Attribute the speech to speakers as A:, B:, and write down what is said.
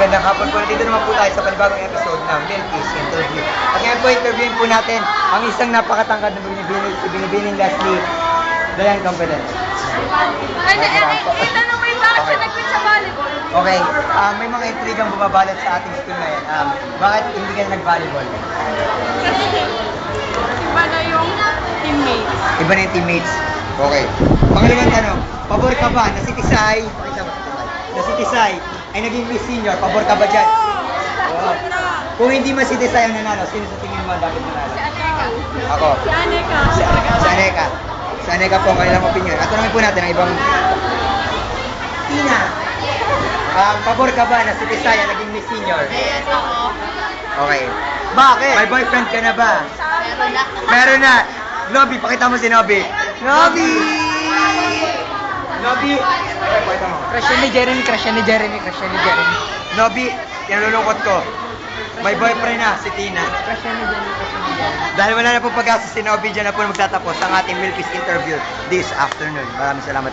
A: Magandang hapon po. Dito naman po tayo sa panibagong episode ng Milky's Interview. At ngayon po, interviewin po natin ang isang napakatangkad na binibining Leslie Dayan Campelet.
B: Tanong mo yung bakit siya nag-quit sa volleyball?
A: Okay, may mga intrigang bumabalot sa ating school ngayon. Bakit hindi ka nag-volleyball?
B: Kasi iba na yung teammates.
A: Iba na yung teammates. Okay. Pangalawang tanong, pabor ka ba na si Tisay? Na si Tisay ay naging Miss Senior, pabor ka ba dyan? Oo. Kung hindi man si Tisay ang nanalo, sino sa tingin mo dapat nanalo?
B: Si Aneka.
A: Ako.
B: Si Aneka.
A: Si Aneka. Si Aneka po ang kanilang opinion. At tanongin po natin ang ibang... Tina, pabor ka ba na si Tisay ang naging Miss Senior?
B: Yes, ako.
A: Okay. Bakit? May boyfriend ka na ba?
B: Meron na.
A: Meron na. Nobby, pakita mo si Nobby. Nobby! Nobby! Pakita mo.
C: Crush ni Jeremy.
A: Nobby, nalulungkot ko. May boyfriend na, si Tina.
C: Crush ni Jeremy.
A: Dahil wala na po pag-asa si Nobby, dyan na po magtatapos ang ating Milky's interview this afternoon. Maraming salamat.